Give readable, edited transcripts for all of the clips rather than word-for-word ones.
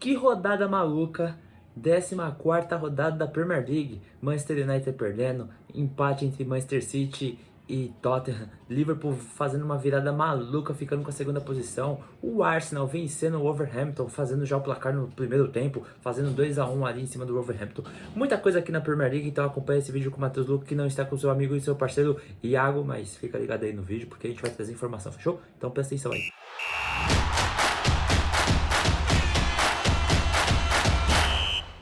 Que rodada maluca! 14ª rodada da Premier League. Manchester United perdendo, empate entre Manchester City e Tottenham. Liverpool fazendo uma virada maluca, ficando com a segunda posição. O Arsenal vencendo o Wolverhampton, fazendo já o placar no primeiro tempo, fazendo 2-1 ali em cima do Wolverhampton. Muita coisa aqui na Premier League, então acompanha esse vídeo com o Matheus Luco, que não está com seu amigo e seu parceiro Iago, mas fica ligado aí no vídeo, porque a gente vai trazer informação, fechou? Então presta atenção aí.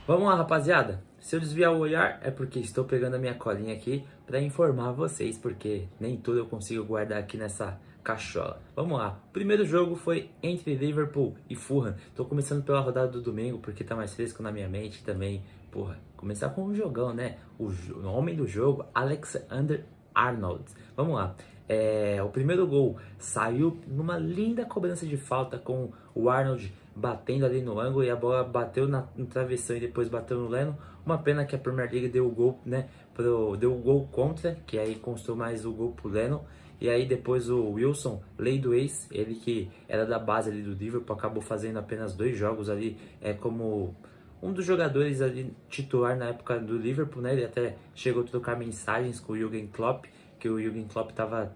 Vamos lá, rapaziada. Se eu desviar o olhar é porque estou pegando a minha colinha aqui para informar vocês, porque nem tudo eu consigo guardar aqui nessa cachola. Vamos lá. O primeiro jogo foi entre Liverpool e Fulham. Tô começando pela rodada do domingo porque tá mais fresco na minha mente também. Porra, começar com um jogão, né? O homem do jogo, Alexander-Arnold. Vamos lá. O primeiro gol saiu numa linda cobrança de falta com o Arnold batendo ali no ângulo e a bola bateu no travessão e depois bateu no Leno. Uma pena que a Premier League deu o gol, né? Deu o gol contra, que aí constou mais o gol pro Leno. E aí depois o Wilson, lei do ex, ele que era da base ali do Liverpool, acabou fazendo apenas 2 jogos ali, como um dos jogadores ali titular na época do Liverpool, né? Ele até chegou a trocar mensagens com o Jürgen Klopp, que o Jürgen Klopp estava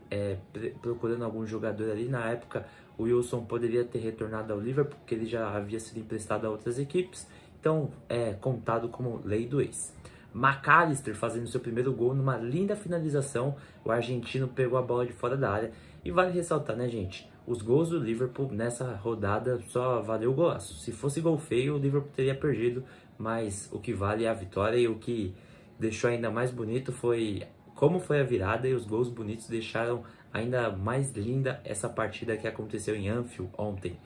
procurando algum jogador ali. Na época, o Wilson poderia ter retornado ao Liverpool, porque ele já havia sido emprestado a outras equipes. Então, é contado como lei do ex. McAllister fazendo seu primeiro gol numa linda finalização. O argentino pegou a bola de fora da área. E vale ressaltar, né, gente? Os gols do Liverpool nessa rodada só valeu o golaço. Se fosse gol feio, o Liverpool teria perdido. Mas o que vale é a vitória, e o que deixou ainda mais bonito foi como foi a virada, e os gols bonitos deixaram ainda mais linda essa partida que aconteceu em Anfield ontem.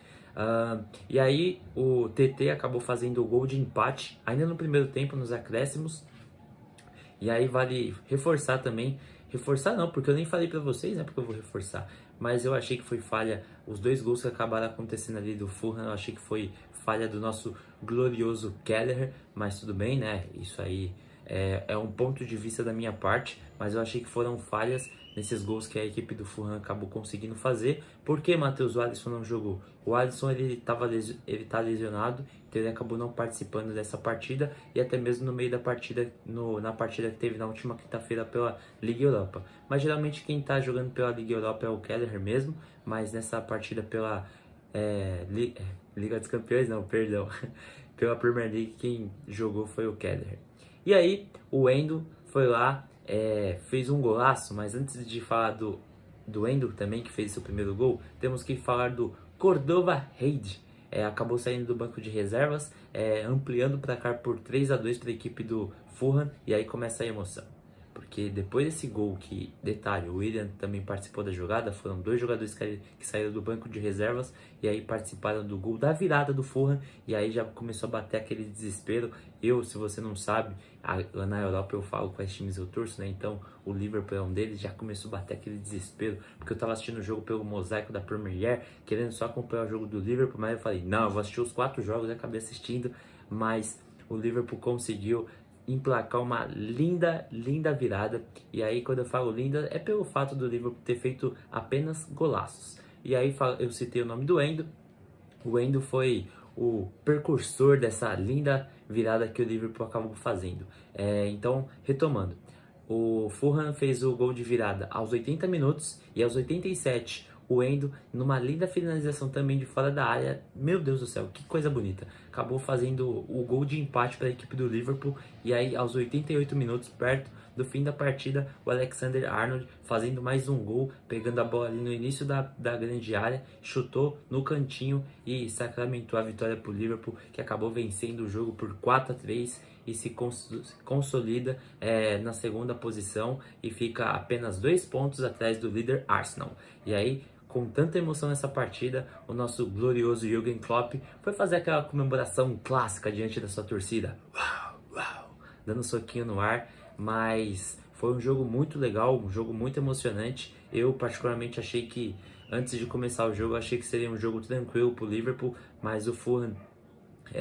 E aí o TT acabou fazendo o gol de empate ainda no primeiro tempo, nos acréscimos. E aí vale reforçar também, reforçar não, porque eu nem falei pra vocês, né, porque eu vou reforçar, mas eu achei que foi falha, os 2 gols que acabaram acontecendo ali do Fulham, eu achei que foi falha do nosso glorioso Kelleher, mas tudo bem, né, isso aí é um ponto de vista da minha parte, mas eu achei que foram falhas nesses gols que a equipe do Fulham acabou conseguindo fazer. Por que, Matheus, o Alisson não jogou? O Alisson ele tá lesionado, então ele acabou não participando dessa partida, e até mesmo no meio da partida, na partida que teve na última quinta-feira pela Liga Europa. Mas geralmente quem tá jogando pela Liga Europa é o Kelleher mesmo, mas nessa partida pela Liga dos Campeões, não, perdão, pela Premier League, quem jogou foi o Kelleher. E aí, o Endo foi lá, fez um golaço, mas antes de falar do Endo também, que fez seu primeiro gol, temos que falar do Cordova Reid. Acabou saindo do banco de reservas, ampliando o placar por 3-2 para a equipe do Fulham, e aí começa a emoção. Porque depois desse gol, que, detalhe, o Willian também participou da jogada, foram 2 jogadores que saíram do banco de reservas e aí participaram do gol da virada do Fulham, e aí já começou a bater aquele desespero. Se você não sabe, lá na Europa eu falo quais times eu torço, né? Então o Liverpool é um deles, já começou a bater aquele desespero, porque eu tava assistindo o jogo pelo mosaico da Premier, querendo só acompanhar o jogo do Liverpool, mas eu falei, não, eu vou assistir os 4 jogos, e acabei assistindo, mas o Liverpool conseguiu emplacar uma linda virada. E aí quando eu falo linda, é pelo fato do Liverpool ter feito apenas golaços. E aí eu citei o nome do Endo. O Endo foi o precursor dessa linda virada que o Liverpool acabou fazendo. Então, retomando, o Fulham fez o gol de virada aos 80 minutos, e aos 87 o Endo, numa linda finalização também de fora da área, meu Deus do céu, que coisa bonita, acabou fazendo o gol de empate para a equipe do Liverpool. E aí aos 88 minutos, perto do fim da partida, o Alexander-Arnold fazendo mais um gol, pegando a bola ali no início da grande área, chutou no cantinho e sacramentou a vitória para o Liverpool, que acabou vencendo o jogo por 4-3 e se consolida na segunda posição e fica apenas 2 pontos atrás do líder Arsenal. E aí, com tanta emoção nessa partida, o nosso glorioso Jürgen Klopp foi fazer aquela comemoração clássica diante da sua torcida. Uau, uau, dando um soquinho no ar, mas foi um jogo muito legal, um jogo muito emocionante. Eu particularmente achei que, antes de começar o jogo, achei que seria um jogo tranquilo para o Liverpool, mas o Fulham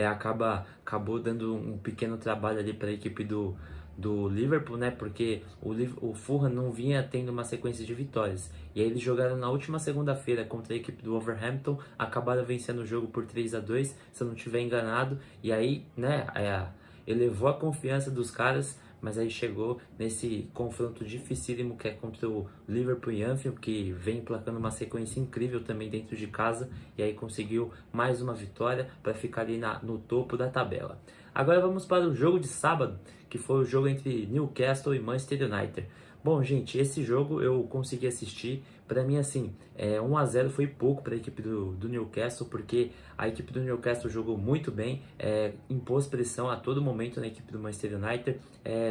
acabou dando um pequeno trabalho ali para a equipe do do Liverpool, né? Porque o Fulham não vinha tendo uma sequência de vitórias. E aí eles jogaram na última segunda-feira contra a equipe do Wolverhampton, acabaram vencendo o jogo por 3-2, se eu não estiver enganado. E aí, né, elevou a confiança dos caras, mas aí chegou nesse confronto dificílimo que é contra o Liverpool e Anfield, que vem placando uma sequência incrível também dentro de casa, e aí conseguiu mais uma vitória para ficar ali no topo da tabela. Agora vamos para o jogo de sábado, que foi o jogo entre Newcastle e Manchester United. Bom, gente, esse jogo eu consegui assistir. Para mim, assim, 1-0 foi pouco para a equipe do Newcastle, porque a equipe do Newcastle jogou muito bem, impôs pressão a todo momento na equipe do Manchester United.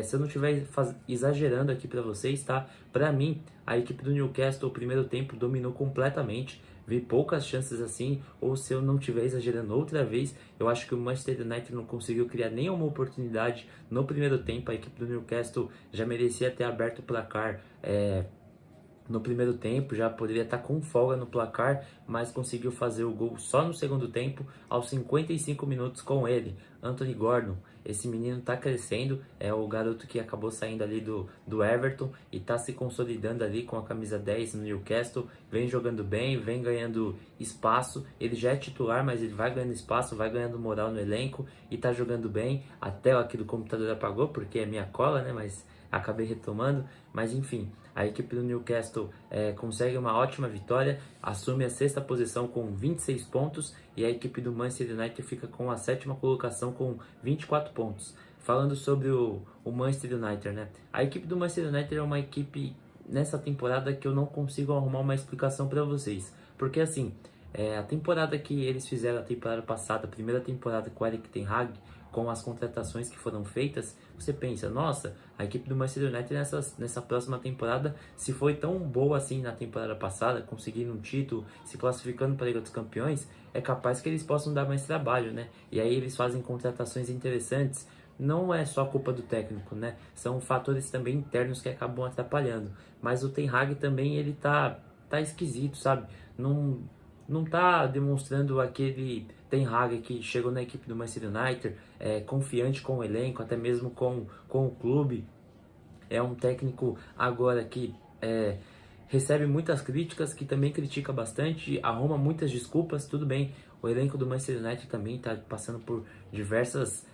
Se eu não estiver exagerando aqui para vocês, tá? Para mim, a equipe do Newcastle, o primeiro tempo, dominou completamente. Vi poucas chances assim, ou se eu não estiver exagerando outra vez, eu acho que o Manchester United não conseguiu criar nenhuma oportunidade no primeiro tempo. A equipe do Newcastle já merecia ter aberto o placar no primeiro tempo, já poderia estar com folga no placar, mas conseguiu fazer o gol só no segundo tempo, aos 55 minutos com ele, Anthony Gordon. Esse menino está crescendo, é o garoto que acabou saindo ali do Everton e está se consolidando ali com a camisa 10 no Newcastle, vem jogando bem, vem ganhando espaço, ele já é titular, mas ele vai ganhando espaço, vai ganhando moral no elenco e está jogando bem. Até aqui do computador apagou, porque é minha cola, né, mas acabei retomando, mas enfim, a equipe do Newcastle consegue uma ótima vitória, assume a sexta posição com 26 pontos e a equipe do Manchester United fica com a sétima colocação com 24 pontos. Falando sobre o Manchester United, né? A equipe do Manchester United é uma equipe nessa temporada que eu não consigo arrumar uma explicação para vocês, porque assim, a temporada que eles fizeram a temporada passada, a primeira temporada com o Erik ten Hag, com as contratações que foram feitas, você pensa, nossa, a equipe do Manchester United nessa próxima temporada, se foi tão boa assim na temporada passada, conseguindo um título, se classificando para a Liga dos Campeões, é capaz que eles possam dar mais trabalho, né? E aí eles fazem contratações interessantes. Não é só culpa do técnico, né? São fatores também internos que acabam atrapalhando. Mas o Ten Hag também, ele tá esquisito, sabe? Não tá demonstrando aquele Ten Hag que chegou na equipe do Manchester United, confiante com o elenco, até mesmo com o clube. É um técnico agora que recebe muitas críticas, que também critica bastante, arruma muitas desculpas, tudo bem. O elenco do Manchester United também está passando por diversas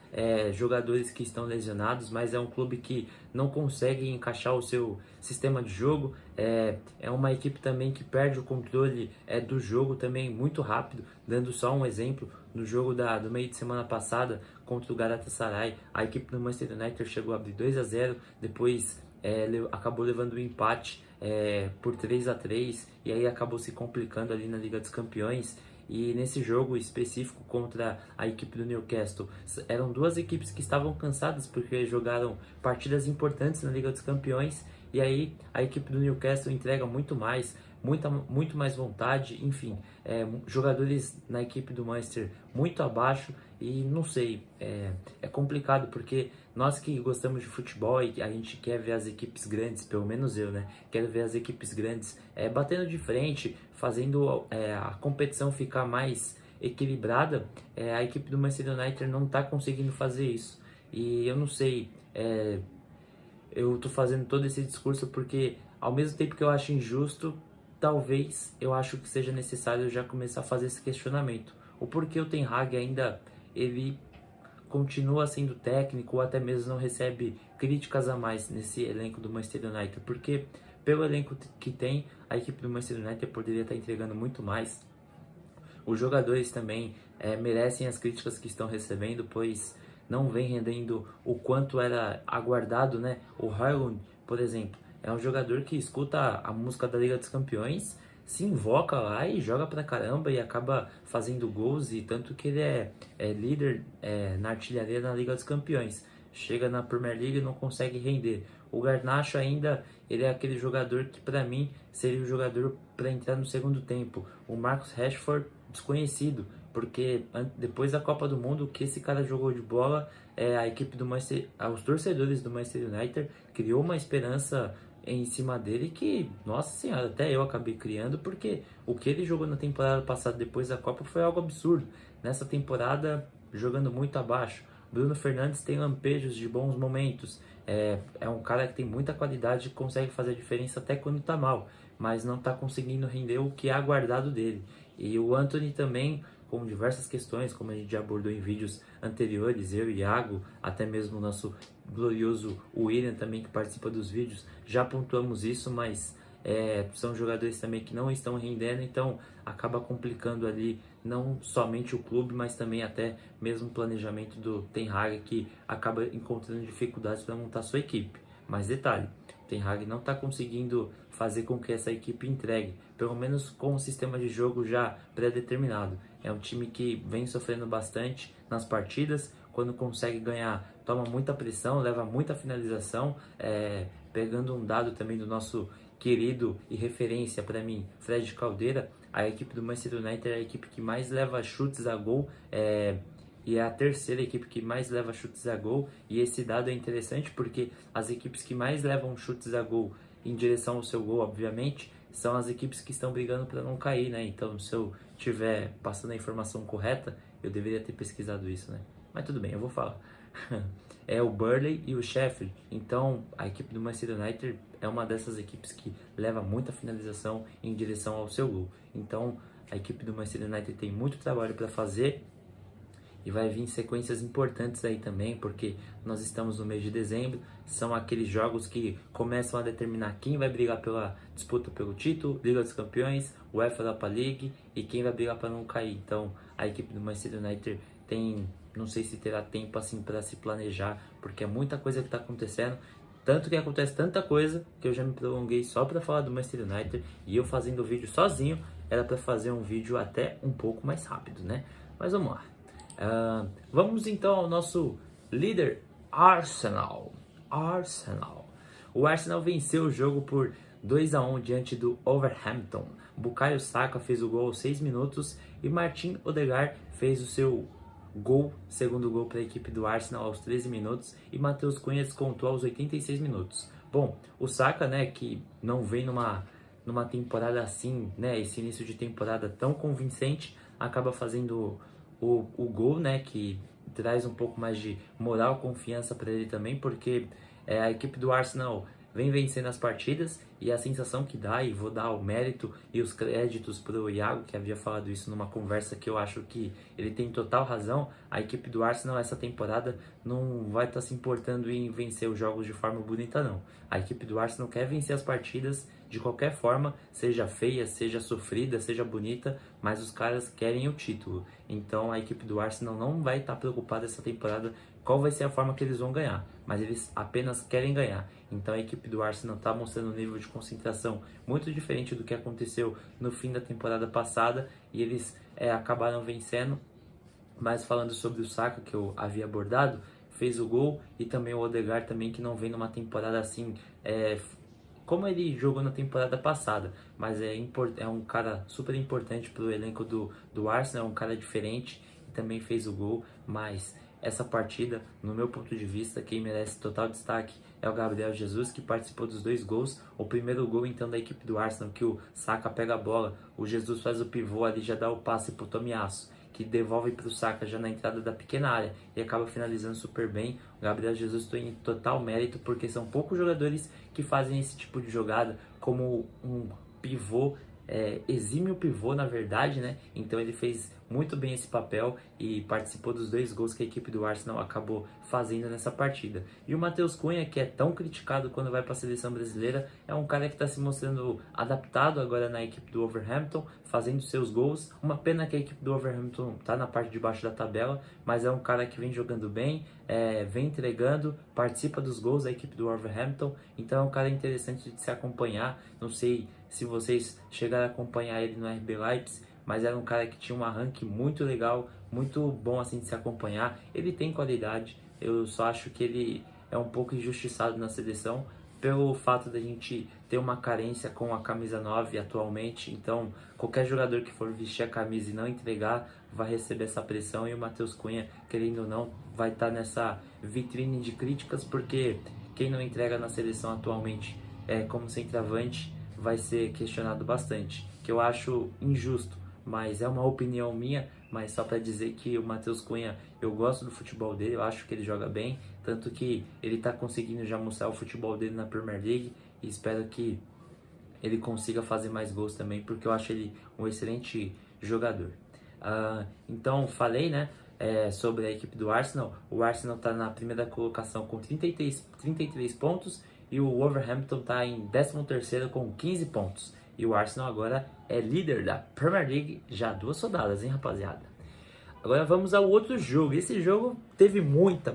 jogadores que estão lesionados, mas é um clube que não consegue encaixar o seu sistema de jogo. É uma equipe também que perde o controle do jogo também muito rápido. Dando só um exemplo, no jogo do meio de semana passada contra o Galatasaray, a equipe do Manchester United chegou a abrir 2-0, depois acabou levando o empate por 3-3 e aí acabou se complicando ali na Liga dos Campeões. E nesse jogo específico contra a equipe do Newcastle, eram duas equipes que estavam cansadas porque jogaram partidas importantes na Liga dos Campeões, e aí a equipe do Newcastle entrega muito mais, muito mais vontade, enfim, jogadores na equipe do Manchester muito abaixo, e não sei, é complicado porque nós que gostamos de futebol e a gente quer ver as equipes grandes, pelo menos eu, né, quero ver as equipes grandes batendo de frente, fazendo a competição ficar mais equilibrada. A equipe do Manchester United não está conseguindo fazer isso, e eu não sei, eu tô fazendo todo esse discurso porque ao mesmo tempo que eu acho injusto, talvez eu acho que seja necessário já começar a fazer esse questionamento. O porquê o Ten Hag ainda ele continua sendo técnico ou até mesmo não recebe críticas a mais nesse elenco do Manchester United, porque pelo elenco que tem, a equipe do Manchester United poderia estar entregando muito mais. Os jogadores também merecem as críticas que estão recebendo, pois não vem rendendo o quanto era aguardado, né? O Højlund, por exemplo, é um jogador que escuta a música da Liga dos Campeões, se invoca lá e joga pra caramba e acaba fazendo gols, e tanto que ele é líder na artilharia na Liga dos Campeões. Chega na Premier League e não consegue render. O Garnacho ainda, ele é aquele jogador que para mim seria o jogador para entrar no segundo tempo. O Marcus Rashford, desconhecido, porque depois da Copa do Mundo, o que esse cara jogou de bola, a equipe do Manchester, os torcedores do Manchester United criou uma esperança em cima dele que, nossa senhora, até eu acabei criando, porque o que ele jogou na temporada passada depois da Copa foi algo absurdo. Nessa temporada, jogando muito abaixo. Bruno Fernandes tem lampejos de bons momentos. É um cara que tem muita qualidade e consegue fazer a diferença até quando tá mal, mas não tá conseguindo render o que é aguardado dele. E o Antony também, com diversas questões, como a gente já abordou em vídeos anteriores, eu e Iago, até mesmo o nosso glorioso William também, que participa dos vídeos, já pontuamos isso, mas são jogadores também que não estão rendendo, então acaba complicando ali não somente o clube, mas também até mesmo o planejamento do Ten Hag, que acaba encontrando dificuldades para montar sua equipe. Mas detalhe, o Ten Hag não está conseguindo fazer com que essa equipe entregue, pelo menos com o sistema de jogo já pré-determinado. É um time que vem sofrendo bastante nas partidas, quando consegue ganhar, toma muita pressão, leva muita finalização, pegando um dado também do nosso querido e referência para mim, Fred Caldeira, a equipe do Manchester United é a equipe que mais leva chutes a gol, e é a terceira equipe que mais leva chutes a gol, e esse dado é interessante porque as equipes que mais levam chutes a gol em direção ao seu gol, obviamente, são as equipes que estão brigando para não cair, né? Então, se eu estiver passando a informação correta, eu deveria ter pesquisado isso, né? Mas tudo bem, eu vou falar. É o Burnley e o Sheffield. Então, a equipe do Manchester United é uma dessas equipes que leva muita finalização em direção ao seu gol. Então, a equipe do Manchester United tem muito trabalho para fazer e vai vir sequências importantes aí também, porque nós estamos no mês de dezembro, são aqueles jogos que começam a determinar quem vai brigar pela disputa pelo título, Liga dos Campeões, UEFA Europa League e quem vai brigar para não cair. Então, a equipe do Manchester United tem, não sei se terá tempo assim para se planejar, porque é muita coisa que está acontecendo. Tanto que acontece tanta coisa que eu já me prolonguei só para falar do Manchester United, e eu fazendo o vídeo sozinho era para fazer um vídeo até um pouco mais rápido, né? Mas vamos lá. Vamos então ao nosso líder Arsenal. O Arsenal venceu o jogo por 2-1 diante do Wolverhampton. Bukayo Saka fez o gol aos 6 minutos e Martin Odegaard fez o seu segundo gol para a equipe do Arsenal aos 13 minutos e Matheus Cunha descontou aos 86 minutos. Bom, o Saka, né, que não vem numa temporada assim, né, esse início de temporada tão convincente, acaba fazendo o gol, né, que traz um pouco mais de moral, confiança para ele também, porque a equipe do Arsenal vem vencendo as partidas e a sensação que dá, e vou dar o mérito e os créditos para o Iago, que havia falado isso numa conversa que eu acho que ele tem total razão, a equipe do Arsenal essa temporada não vai estar se importando em vencer os jogos de forma bonita não. A equipe do Arsenal quer vencer as partidas de qualquer forma, seja feia, seja sofrida, seja bonita, mas os caras querem o título. Então a equipe do Arsenal não vai estar preocupada essa temporada qual vai ser a forma que eles vão ganhar, mas eles apenas querem ganhar. Então a equipe do Arsenal está mostrando um nível de concentração muito diferente do que aconteceu no fim da temporada passada, e eles acabaram vencendo. Mas falando sobre o Saka, que eu havia abordado, fez o gol, e também o Odegaard também, que não vem numa temporada assim como ele jogou na temporada passada, mas é um cara super importante para o elenco do Arsenal, é um cara diferente e também fez o gol. Mas essa partida, no meu ponto de vista, quem merece total destaque é o Gabriel Jesus, que participou dos 2 gols. O primeiro gol então da equipe do Arsenal, que o Saka pega a bola, o Jesus faz o pivô ali, já dá o passe para o Tomiyasu, que devolve para o Saka já na entrada da pequena área e acaba finalizando super bem. O Gabriel Jesus tem em total mérito, porque são poucos jogadores que fazem esse tipo de jogada, como um pivô, exímio pivô na verdade, né? Então ele fez muito bem esse papel e participou dos 2 gols que a equipe do Arsenal acabou fazendo nessa partida. E o Matheus Cunha, que é tão criticado quando vai para a seleção brasileira, é um cara que está se mostrando adaptado agora na equipe do Wolverhampton, fazendo seus gols. Uma pena que a equipe do Wolverhampton está na parte de baixo da tabela, mas é um cara que vem jogando bem, vem entregando, participa dos gols da equipe do Wolverhampton, então é um cara interessante de se acompanhar. Não sei se vocês chegaram a acompanhar ele no RB Leipzig, mas era um cara que tinha um arranque muito legal, muito bom assim de se acompanhar. Ele tem qualidade, eu só acho que ele é um pouco injustiçado na seleção pelo fato da gente ter uma carência com a camisa 9 atualmente. Então qualquer jogador que for vestir a camisa e não entregar vai receber essa pressão, e o Matheus Cunha, querendo ou não, vai estar nessa vitrine de críticas, porque quem não entrega na seleção atualmente como centroavante vai ser questionado bastante, que eu acho injusto, mas é uma opinião minha, mas só para dizer que o Matheus Cunha, eu gosto do futebol dele, eu acho que ele joga bem, tanto que ele está conseguindo já mostrar o futebol dele na Premier League e espero que ele consiga fazer mais gols também, porque eu acho ele um excelente jogador. Então, falei, né, sobre a equipe do Arsenal. O Arsenal está na primeira colocação com 33 pontos e o Wolverhampton está em 13º com 15 pontos. E o Arsenal agora é líder da Premier League já há 2 rodadas, hein, rapaziada? Agora vamos ao outro jogo. Esse jogo teve muita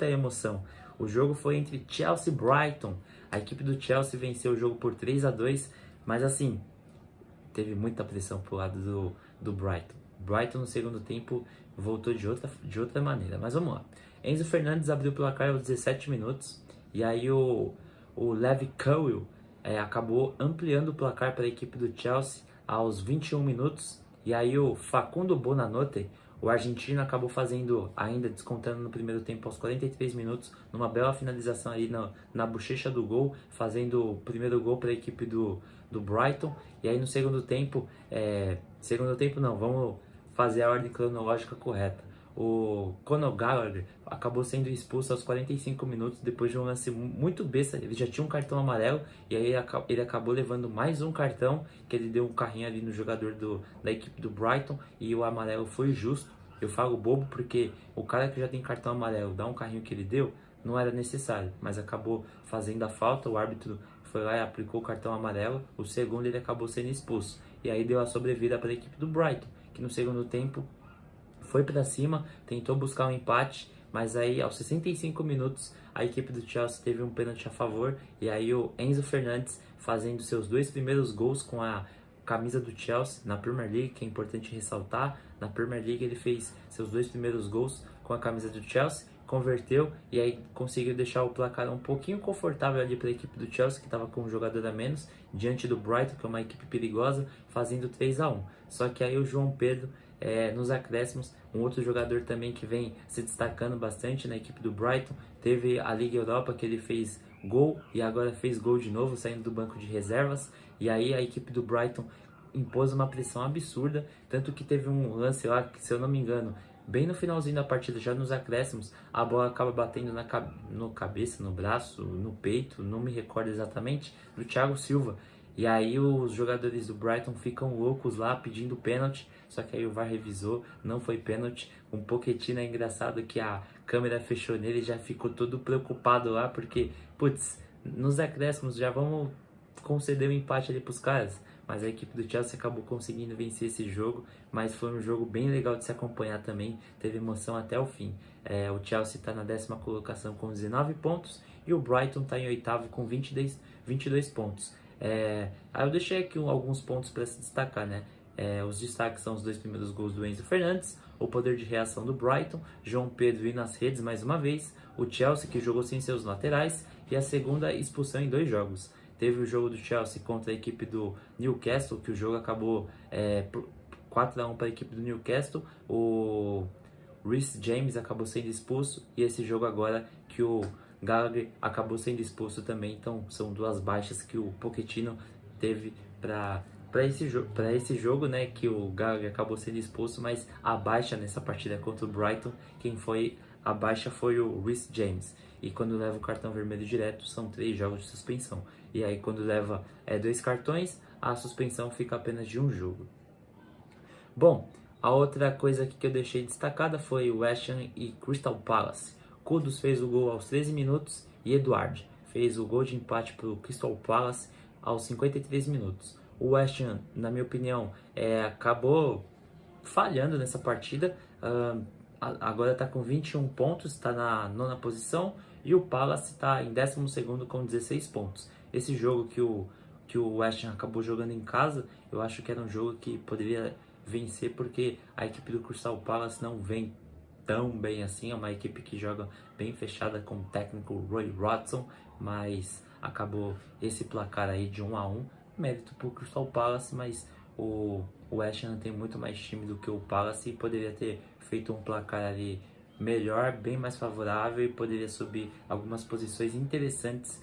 emoção. O jogo foi entre Chelsea e Brighton. A equipe do Chelsea venceu o jogo por 3-2, mas assim, teve muita pressão pro lado do Brighton. Brighton no segundo tempo voltou de outra maneira, mas vamos lá. Enzo Fernandes abriu o placar aos 17 minutos e aí o Levi Colwill acabou ampliando o placar para a equipe do Chelsea aos 21 minutos. E aí o Facundo Bonanote, o argentino, acabou fazendo, ainda descontando no primeiro tempo aos 43 minutos, numa bela finalização aí na bochecha do gol, fazendo o primeiro gol para a equipe do Brighton. E aí no segundo tempo não, vamos fazer a ordem cronológica correta. O Conor Gallagher acabou sendo expulso aos 45 minutos depois de um lance muito besta. Ele já tinha um cartão amarelo e aí ele acabou levando mais um cartão, que ele deu um carrinho ali no jogador da equipe do Brighton e o amarelo foi justo. Eu falo bobo porque o cara que já tem cartão amarelo dá um carrinho que ele deu, não era necessário, mas acabou fazendo a falta. O árbitro foi lá e aplicou o cartão amarelo. O segundo ele acabou sendo expulso e aí deu a sobrevida para a equipe do Brighton, que no segundo tempo foi para cima, tentou buscar um empate, mas aí aos 65 minutos a equipe do Chelsea teve um pênalti a favor e aí o Enzo Fernandes fazendo seus 2 primeiros gols com a camisa do Chelsea na Premier League, que é importante ressaltar. Na Premier League ele fez seus 2 primeiros gols com a camisa do Chelsea, converteu e aí conseguiu deixar o placar um pouquinho confortável ali para a equipe do Chelsea, que estava com um jogador a menos, diante do Brighton, que é uma equipe perigosa, fazendo 3-1. Só que aí o João Pedro, nos acréscimos, um outro jogador também que vem se destacando bastante na equipe do Brighton, teve a Liga Europa que ele fez gol e agora fez gol de novo, saindo do banco de reservas, e aí a equipe do Brighton impôs uma pressão absurda, tanto que teve um lance lá, que, se eu não me engano, bem no finalzinho da partida, já nos acréscimos, a bola acaba batendo no cabeça, no braço, no peito, não me recordo exatamente, do Thiago Silva. E aí os jogadores do Brighton ficam loucos lá pedindo pênalti, só que aí o VAR revisou, não foi pênalti. Um Pochettino é engraçado que a câmera fechou nele e já ficou todo preocupado lá, porque, putz, nos acréscimos já vamos conceder um empate ali pros caras. Mas a equipe do Chelsea acabou conseguindo vencer esse jogo, mas foi um jogo bem legal de se acompanhar também, teve emoção até o fim. O Chelsea está na 10ª colocação com 19 pontos e o Brighton está em 8º com 22 pontos. Aí eu deixei aqui alguns pontos para se destacar, né? Os destaques são os 2 primeiros gols do Enzo Fernandes, o poder de reação do Brighton, João Pedro ir nas redes mais uma vez, o Chelsea que jogou sem seus laterais e a segunda expulsão em 2 jogos. Teve o jogo do Chelsea contra a equipe do Newcastle, que o jogo acabou 4-1 para a equipe do Newcastle. O Reece James acabou sendo expulso e esse jogo agora que o Gallagher acabou sendo expulso também. Então são 2 baixas que o Pochettino teve para esse jogo, né, que o Gallagher acabou sendo expulso, mas a baixa nessa partida contra o Brighton, quem foi a baixa foi o Reece James. E quando leva o cartão vermelho direto, são 3 jogos de suspensão. E aí quando leva 2 cartões, a suspensão fica apenas de 1 jogo. Bom, a outra coisa aqui que eu deixei destacada foi o West Ham e Crystal Palace. Kudus fez o gol aos 13 minutos e Eduard fez o gol de empate para o Crystal Palace aos 53 minutos. O West Ham, na minha opinião, acabou falhando nessa partida. Agora está com 21 pontos, está na 9ª posição, e o Palace está em 12º com 16 pontos. Esse jogo que o West Ham acabou jogando em casa, eu acho que era um jogo que poderia vencer, porque a equipe do Crystal Palace não vem tão bem assim, é uma equipe que joga bem fechada com o técnico Roy Hodgson, mas acabou esse placar aí de 1-1, mérito para o Crystal Palace, mas o West Ham tem muito mais time do que o Palace e poderia ter feito um placar ali melhor, bem mais favorável, e poderia subir algumas posições interessantes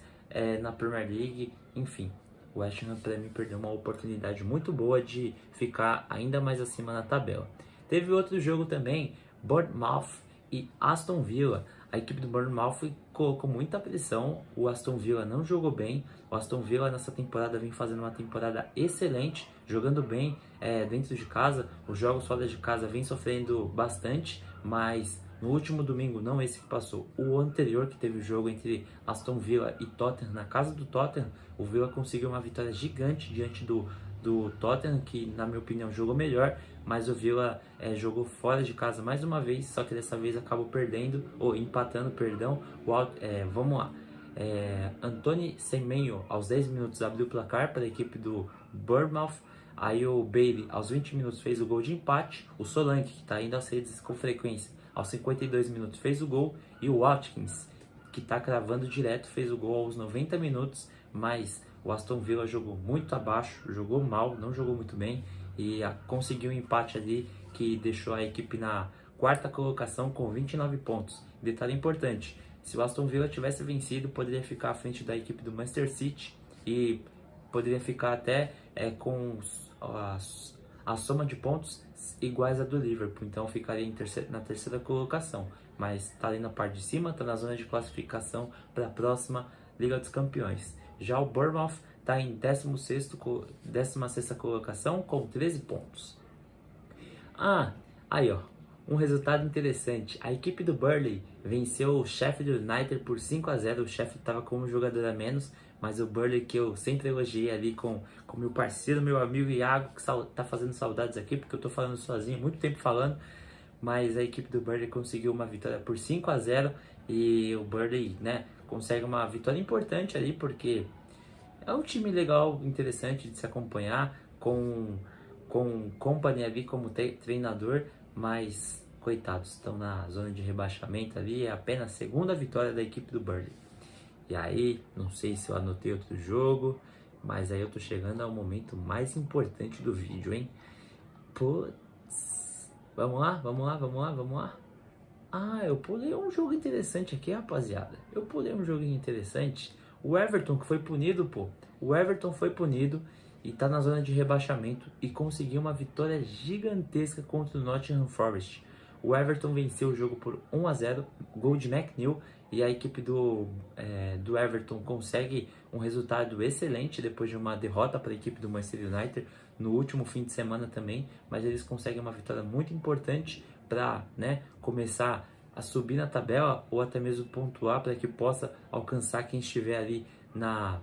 na Premier League. Enfim, o West Ham para mim perdeu uma oportunidade muito boa de ficar ainda mais acima na tabela. Teve outro jogo também, Bournemouth e Aston Villa. A equipe do Bournemouth colocou muita pressão, o Aston Villa não jogou bem. O Aston Villa nessa temporada vem fazendo uma temporada excelente, jogando bem dentro de casa. Os jogos fora de casa vem sofrendo bastante, mas no último domingo, não esse que passou, o anterior que teve o jogo entre Aston Villa e Tottenham, na casa do Tottenham, o Villa conseguiu uma vitória gigante diante do Tottenham, que na minha opinião jogou melhor, mas o Villa jogou fora de casa mais uma vez, só que dessa vez acabou perdendo, ou empatando, perdão. Vamos lá. Anthony Semenyo aos 10 minutos abriu o placar para a equipe do Bournemouth. Aí o Bailey aos 20 minutos fez o gol de empate. O Solanke, que está indo às redes com frequência, aos 52 minutos fez o gol. E o Watkins, que está cravando direto, fez o gol aos 90 minutos. Mas o Aston Villa jogou muito abaixo, jogou mal, não jogou muito bem. E conseguiu um empate ali que deixou a equipe na quarta colocação com 29 pontos. Detalhe importante, se o Aston Villa tivesse vencido, poderia ficar à frente da equipe do Manchester City e poderia ficar até com a soma de pontos iguais a do Liverpool, então ficaria na terceira colocação, mas está ali na parte de cima, está na zona de classificação para a próxima Liga dos Campeões. Já o Bournemouth está em 16ª colocação com 13 pontos. Aí ó, um resultado interessante. A equipe do Burnley venceu o Sheffield United por 5-0. O Sheffield estava com um jogador a menos, mas o Burnley, que eu sempre elogiei ali com meu parceiro, meu amigo Iago, que tá fazendo saudades aqui, porque eu tô falando sozinho, muito tempo falando, mas a equipe do Burnley conseguiu uma vitória por 5-0 e o Burnley, né, consegue uma vitória importante ali, porque é um time legal, interessante de se acompanhar, com Company ali como treinador, mas coitados, estão na zona de rebaixamento ali, é apenas a segunda vitória da equipe do Burnley. E aí, não sei se eu anotei outro jogo, mas aí eu tô chegando ao momento mais importante do vídeo, hein? Putz, vamos lá. Eu pulei um jogo interessante aqui, rapaziada. Eu pulei um joguinho interessante. O Everton, que foi punido, O Everton foi punido e tá na zona de rebaixamento e conseguiu uma vitória gigantesca contra o Nottingham Forest. O Everton venceu o jogo por 1-0, gol de McNeil, e a equipe do Everton consegue um resultado excelente depois de uma derrota para a equipe do Manchester United no último fim de semana também, mas eles conseguem uma vitória muito importante para, né, começar a subir na tabela ou até mesmo pontuar para que possa alcançar quem estiver ali na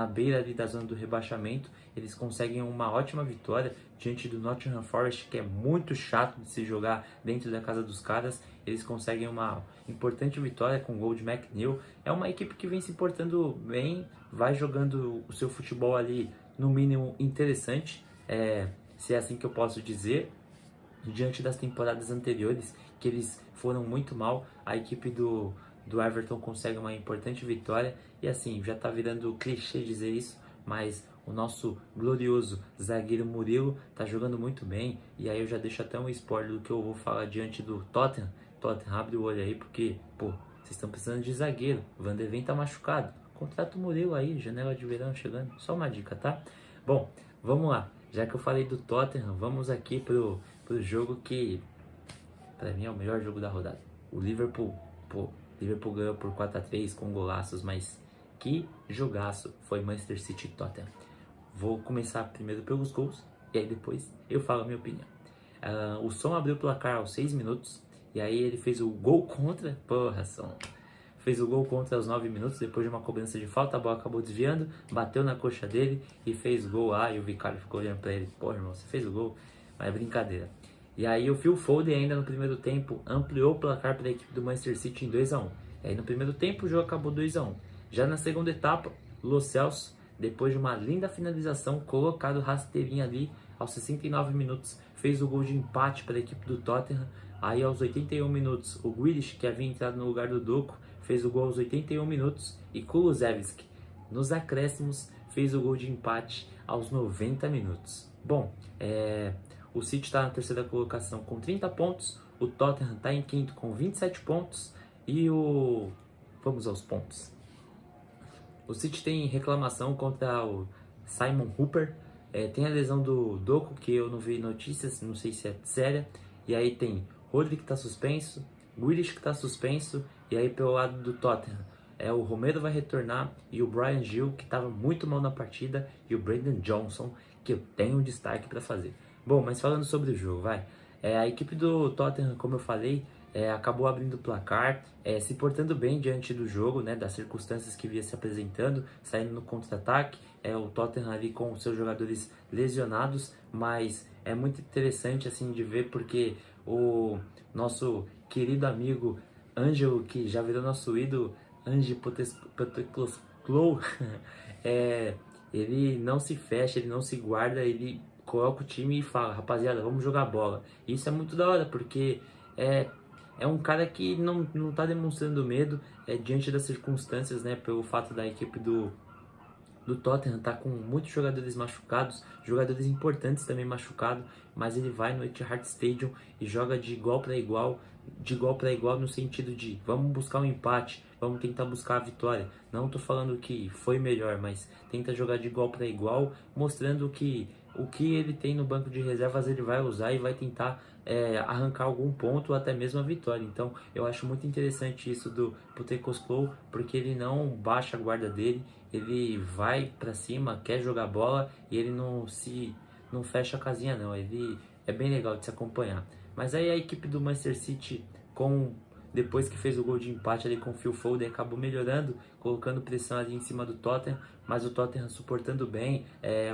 beira ali da zona do rebaixamento. Eles conseguem uma ótima vitória diante do Nottingham Forest, que é muito chato de se jogar dentro da casa dos caras. Eles conseguem uma importante vitória com o gol de McNeil. É uma equipe que vem se portando bem, vai jogando o seu futebol ali no mínimo interessante, se é assim que eu posso dizer, diante das temporadas anteriores que eles foram muito mal. A equipe do Everton consegue uma importante vitória e assim, já tá virando clichê dizer isso, mas o nosso glorioso zagueiro Murilo tá jogando muito bem. E aí eu já deixo até um spoiler do que eu vou falar diante do Tottenham. Tottenham, abre o olho aí, porque, vocês estão precisando de zagueiro. O Van de Ven tá machucado. Contrata o Murilo aí, janela de verão chegando. Só uma dica, tá? Bom, vamos lá. Já que eu falei do Tottenham, vamos aqui pro jogo que, pra mim, é o melhor jogo da rodada. O Liverpool, Liverpool ganhou por 4-3 com golaços, mas que jogaço foi Manchester City e Tottenham. Vou começar primeiro pelos gols e aí depois eu falo a minha opinião. O Son abriu o placar aos 6 minutos e aí ele fez o gol contra. Son fez o gol contra aos 9 minutos, depois de uma cobrança de falta, a bola acabou desviando, bateu na coxa dele e fez o gol. E o Vicário ficou olhando pra ele: irmão, você fez o gol? Mas é brincadeira. E aí o Phil Foden ainda no primeiro tempo ampliou o placar para a equipe do Manchester City em 2-1. E aí no primeiro tempo o jogo acabou 2-1. Já na segunda etapa, Lo Celso, depois de uma linda finalização, colocado rasteirinha ali aos 69 minutos, fez o gol de empate para a equipe do Tottenham. Aí aos 81 minutos, o Grealish, que havia entrado no lugar do Doku, fez o gol aos 81 minutos. E Kulusevski, nos acréscimos, fez o gol de empate aos 90 minutos. Bom, o City está na terceira colocação com 30 pontos, o Tottenham está em quinto com 27 pontos e vamos aos pontos. O City tem reclamação contra o Simon Hooper. Tem a lesão do Doku, que eu não vi notícias, não sei se é séria. E aí tem Rodri que tá suspenso, Grealish que tá suspenso. E aí pelo lado do Tottenham, o Romero vai retornar e o Bryan Gil, que estava muito mal na partida, e o Brendan Johnson, que eu tenho um destaque para fazer. Bom, mas falando sobre o jogo, a equipe do Tottenham, como eu falei, acabou abrindo o placar, se portando bem diante do jogo, né, das circunstâncias que via se apresentando, saindo no contra-ataque, o Tottenham ali com seus jogadores lesionados, mas é muito interessante assim de ver porque o nosso querido amigo Ângelo, que já virou nosso ídolo, Ange Postecoglou, ele não se fecha, ele não se guarda, ele coloca o time e fala, rapaziada, vamos jogar bola. Isso é muito da hora, porque é um cara que não tá demonstrando medo diante das circunstâncias, né, pelo fato da equipe do Tottenham tá com muitos jogadores machucados, jogadores importantes também machucados, mas ele vai no Etihad Stadium e joga de igual para igual no sentido de vamos buscar um empate, vamos tentar buscar a vitória. Não tô falando que foi melhor, mas tenta jogar de igual para igual, mostrando que o que ele tem no banco de reservas ele vai usar e vai tentar arrancar algum ponto ou até mesmo a vitória. Então eu acho muito interessante isso do Postecoglou, porque ele não baixa a guarda dele, ele vai para cima, quer jogar bola e ele não fecha a casinha não. Ele é bem legal de se acompanhar. Mas aí a equipe do Manchester City, depois que fez o gol de empate ali com o Phil Foden, acabou melhorando, colocando pressão ali em cima do Tottenham, mas o Tottenham suportando bem,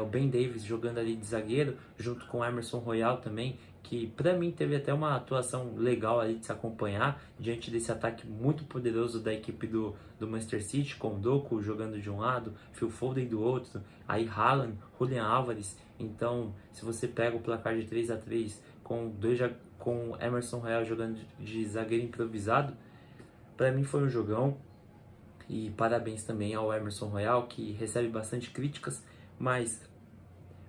o Ben Davies jogando ali de zagueiro, junto com o Emerson Royal também, que pra mim teve até uma atuação legal ali de se acompanhar, diante desse ataque muito poderoso da equipe do Manchester City, com o Doku jogando de um lado, Phil Foden do outro, aí Haaland, Julian Álvares. Então, se você pega o placar de 3-3 com Emerson Royal jogando de zagueiro improvisado, para mim foi um jogão. E parabéns também ao Emerson Royal, que recebe bastante críticas, mas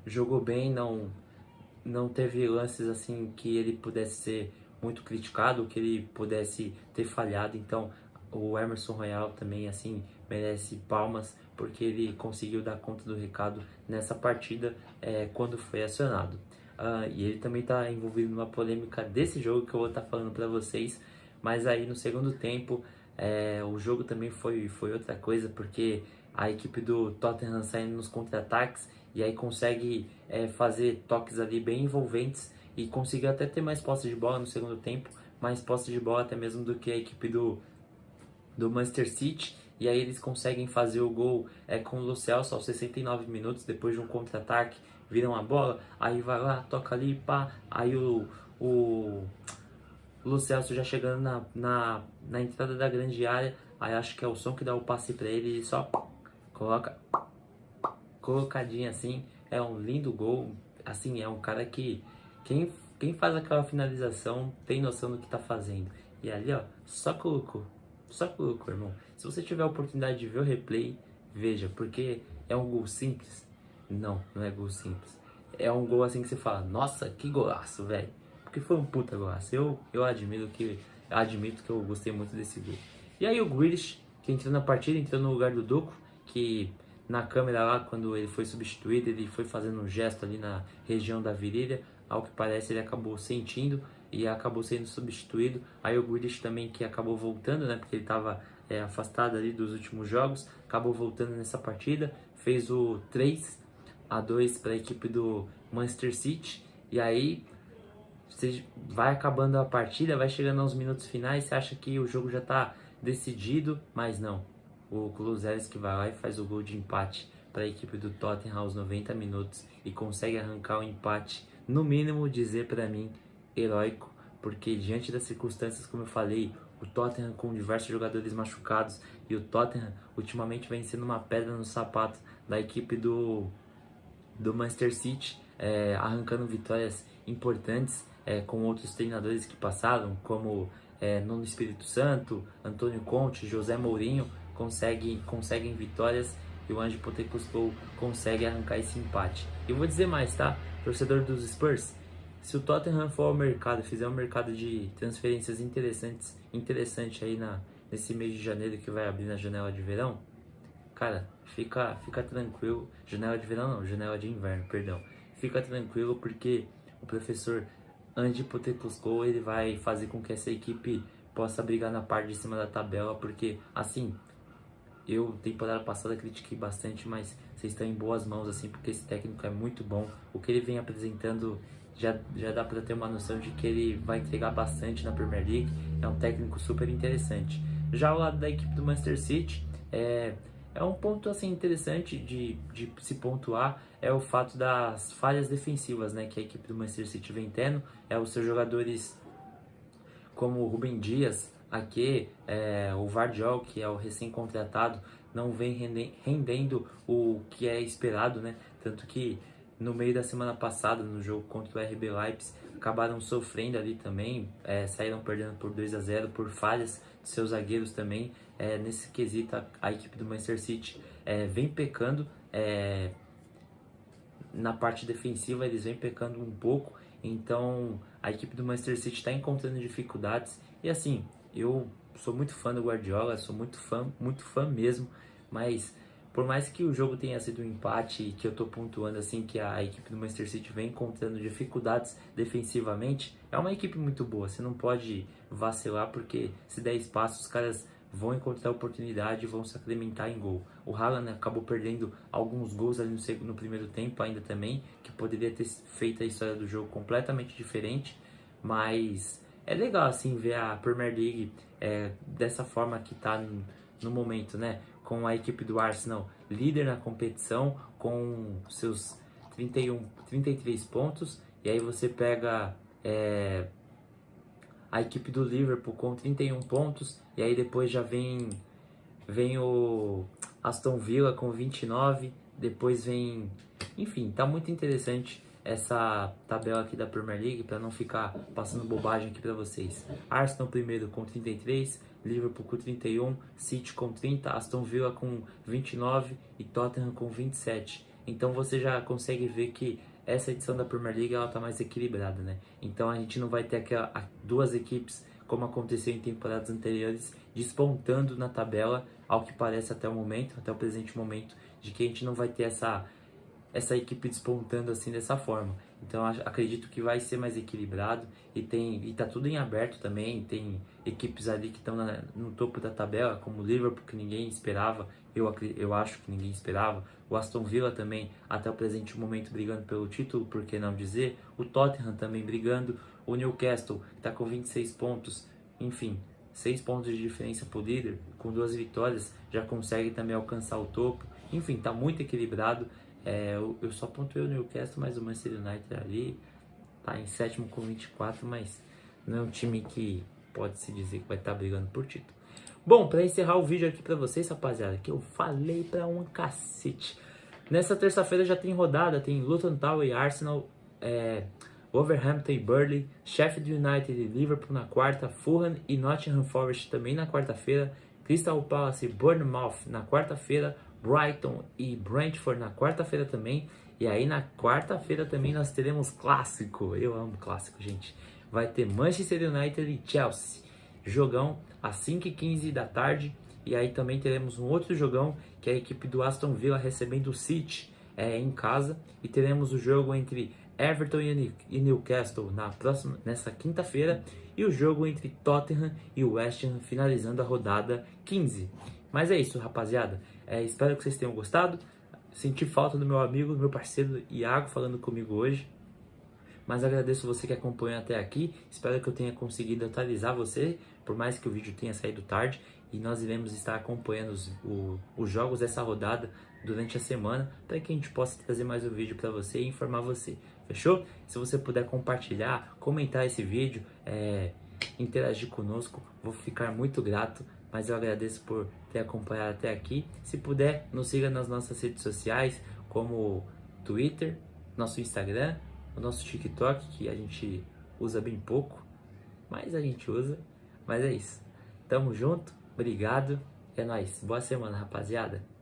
jogou bem, não teve lances assim que ele pudesse ser muito criticado, que ele pudesse ter falhado. Então o Emerson Royal também assim merece palmas, porque ele conseguiu dar conta do recado nessa partida quando foi acionado. E ele também está envolvido numa polêmica desse jogo que eu vou estar falando para vocês, mas aí no segundo tempo o jogo também foi outra coisa, porque a equipe do Tottenham saindo nos contra-ataques e aí consegue fazer toques ali bem envolventes e conseguiu até ter mais posse de bola no segundo tempo, mais posse de bola até mesmo do que a equipe do Manchester City. E aí eles conseguem fazer o gol com o Lo Celso aos 69 minutos, depois de um contra-ataque, viram a bola, aí vai lá, toca ali, pá, aí o Lo Celso já chegando na entrada da grande área, aí acho que é o som que dá o passe para ele, só coloca colocadinho assim, é um lindo gol, assim, é um cara que quem faz aquela finalização tem noção do que tá fazendo. E ali, ó, só colocou, irmão. Se você tiver a oportunidade de ver o replay, veja, porque é um gol simples. Não é gol simples. É um gol assim que você fala, nossa, que golaço, velho. Porque foi um puta golaço. Eu admito que eu gostei muito desse gol. E aí o Grealish, que entrou na partida, entrou no lugar do Doku, que na câmera lá, quando ele foi substituído, ele foi fazendo um gesto ali na região da virilha. Ao que parece, ele acabou sentindo e acabou sendo substituído. Aí o Grealish também, que acabou voltando, né, porque ele estava afastado ali dos últimos jogos, acabou voltando nessa partida, fez o 3-2 para a equipe do Manchester City. E aí você vai acabando a partida, vai chegando aos minutos finais, você acha que o jogo já está decidido, mas não. O Kulusevski vai lá e faz o gol de empate para a equipe do Tottenham aos 90 minutos e consegue arrancar o empate, no mínimo dizer para mim, heróico, porque diante das circunstâncias, como eu falei, o Tottenham com diversos jogadores machucados e o Tottenham ultimamente vem sendo uma pedra no sapato da equipe do Manchester City, arrancando vitórias importantes com outros treinadores que passaram, como Nuno Espírito Santo, Antônio Conte, José Mourinho, conseguem vitórias e o Ange Postecoglou consegue arrancar esse empate. E eu vou dizer mais, tá? Torcedor dos Spurs, se o Tottenham for ao mercado, fizer um mercado de transferências interessante aí nesse mês de janeiro que vai abrir na janela de verão, cara, fica tranquilo. Janela de verão não, janela de inverno, perdão. Fica tranquilo porque o professor Andy Potetosco, ele vai fazer com que essa equipe possa brigar na parte de cima da tabela, porque assim, eu temporada passada critiquei bastante, mas vocês estão em boas mãos assim, porque esse técnico é muito bom. O que ele vem apresentando já dá para ter uma noção de que ele vai entregar bastante na Premier League. É um técnico super interessante. Já ao lado da equipe do Manchester City, é um ponto assim interessante de se pontuar, é o fato das falhas defensivas, né, que a equipe do Manchester City vem tendo. Os seus jogadores como o Rúben Dias, aqui, o Vardiol, que é o recém-contratado, não vem rendendo o que é esperado, né? Tanto que no meio da semana passada, no jogo contra o RB Leipzig, acabaram sofrendo ali também, saíram perdendo por 2-0 por falhas de seus zagueiros também. Nesse quesito, a equipe do Manchester City vem pecando, na parte defensiva eles vêm pecando um pouco, então a equipe do Manchester City está encontrando dificuldades. E assim, eu sou muito fã do Guardiola, sou muito fã mesmo, mas por mais que o jogo tenha sido um empate e que eu estou pontuando assim que a equipe do Manchester City vem encontrando dificuldades defensivamente, é uma equipe muito boa, você não pode vacilar, porque se der espaço os caras vão encontrar oportunidade e vão se acrementar em gol. O Haaland acabou perdendo alguns gols ali no primeiro tempo ainda também, que poderia ter feito a história do jogo completamente diferente, mas é legal assim ver a Premier League dessa forma que está no momento, né? Com a equipe do Arsenal líder na competição, com seus 33 pontos, e aí você pega a equipe do Liverpool com 31 pontos, e aí depois já vem o Aston Villa com 29, depois vem... Enfim, tá muito interessante essa tabela aqui da Premier League, para não ficar passando bobagem aqui para vocês. Arsenal primeiro com 33, Liverpool com 31, City com 30, Aston Villa com 29 e Tottenham com 27. Então você já consegue ver que essa edição da Premier League ela tá mais equilibrada, né? Então a gente não vai ter duas equipes como aconteceu em temporadas anteriores despontando na tabela, ao que parece até o presente momento, de que a gente não vai ter essa equipe despontando assim dessa forma. Então acredito que vai ser mais equilibrado e tá tudo em aberto também. Tem equipes ali que estão no topo da tabela, como o Liverpool, que ninguém esperava, eu acho que ninguém esperava. O Aston Villa também, até o presente momento, brigando pelo título, por que não dizer? O Tottenham também brigando. O Newcastle, que está com 26 pontos, enfim, 6 pontos de diferença para o líder, com 2 vitórias, já consegue também alcançar o topo. Enfim, está muito equilibrado. Eu só pontuei o Newcastle, mas o Manchester United ali tá em sétimo com 24, mas não é um time que pode se dizer que vai estar brigando por título. Bom, para encerrar o vídeo aqui para vocês, rapaziada, que eu falei para um cacete. Nessa terça-feira já tem rodada, tem Luton Town e Arsenal, Wolverhampton e Burnley, Sheffield United e Liverpool na quarta, Fulham e Nottingham Forest também na quarta-feira, Crystal Palace e Bournemouth na quarta-feira, Brighton e Brentford na quarta-feira também. E aí na quarta-feira também nós teremos clássico. Eu amo clássico, gente. Vai ter Manchester United e Chelsea. Jogão às 5h15 da tarde. E aí também teremos um outro jogão, que é a equipe do Aston Villa recebendo o City em casa. E teremos o jogo entre Everton e Newcastle nessa quinta-feira. E o jogo entre Tottenham e West Ham finalizando a rodada 15. Mas é isso, rapaziada. Espero que vocês tenham gostado. Senti falta do meu amigo, do meu parceiro Iago falando comigo hoje. Mas agradeço você que acompanhou até aqui. Espero que eu tenha conseguido atualizar você, por mais que o vídeo tenha saído tarde. E nós iremos estar acompanhando os jogos dessa rodada durante a semana, para que a gente possa trazer mais um vídeo para você e informar você. Fechou? Se você puder compartilhar, comentar esse vídeo, interagir conosco, vou ficar muito grato. Mas eu agradeço por ter acompanhado até aqui. Se puder, nos siga nas nossas redes sociais, como Twitter, nosso Instagram, o nosso TikTok, que a gente usa bem pouco, mas a gente usa. Mas é isso. Tamo junto, obrigado, é nóis. Boa semana, rapaziada.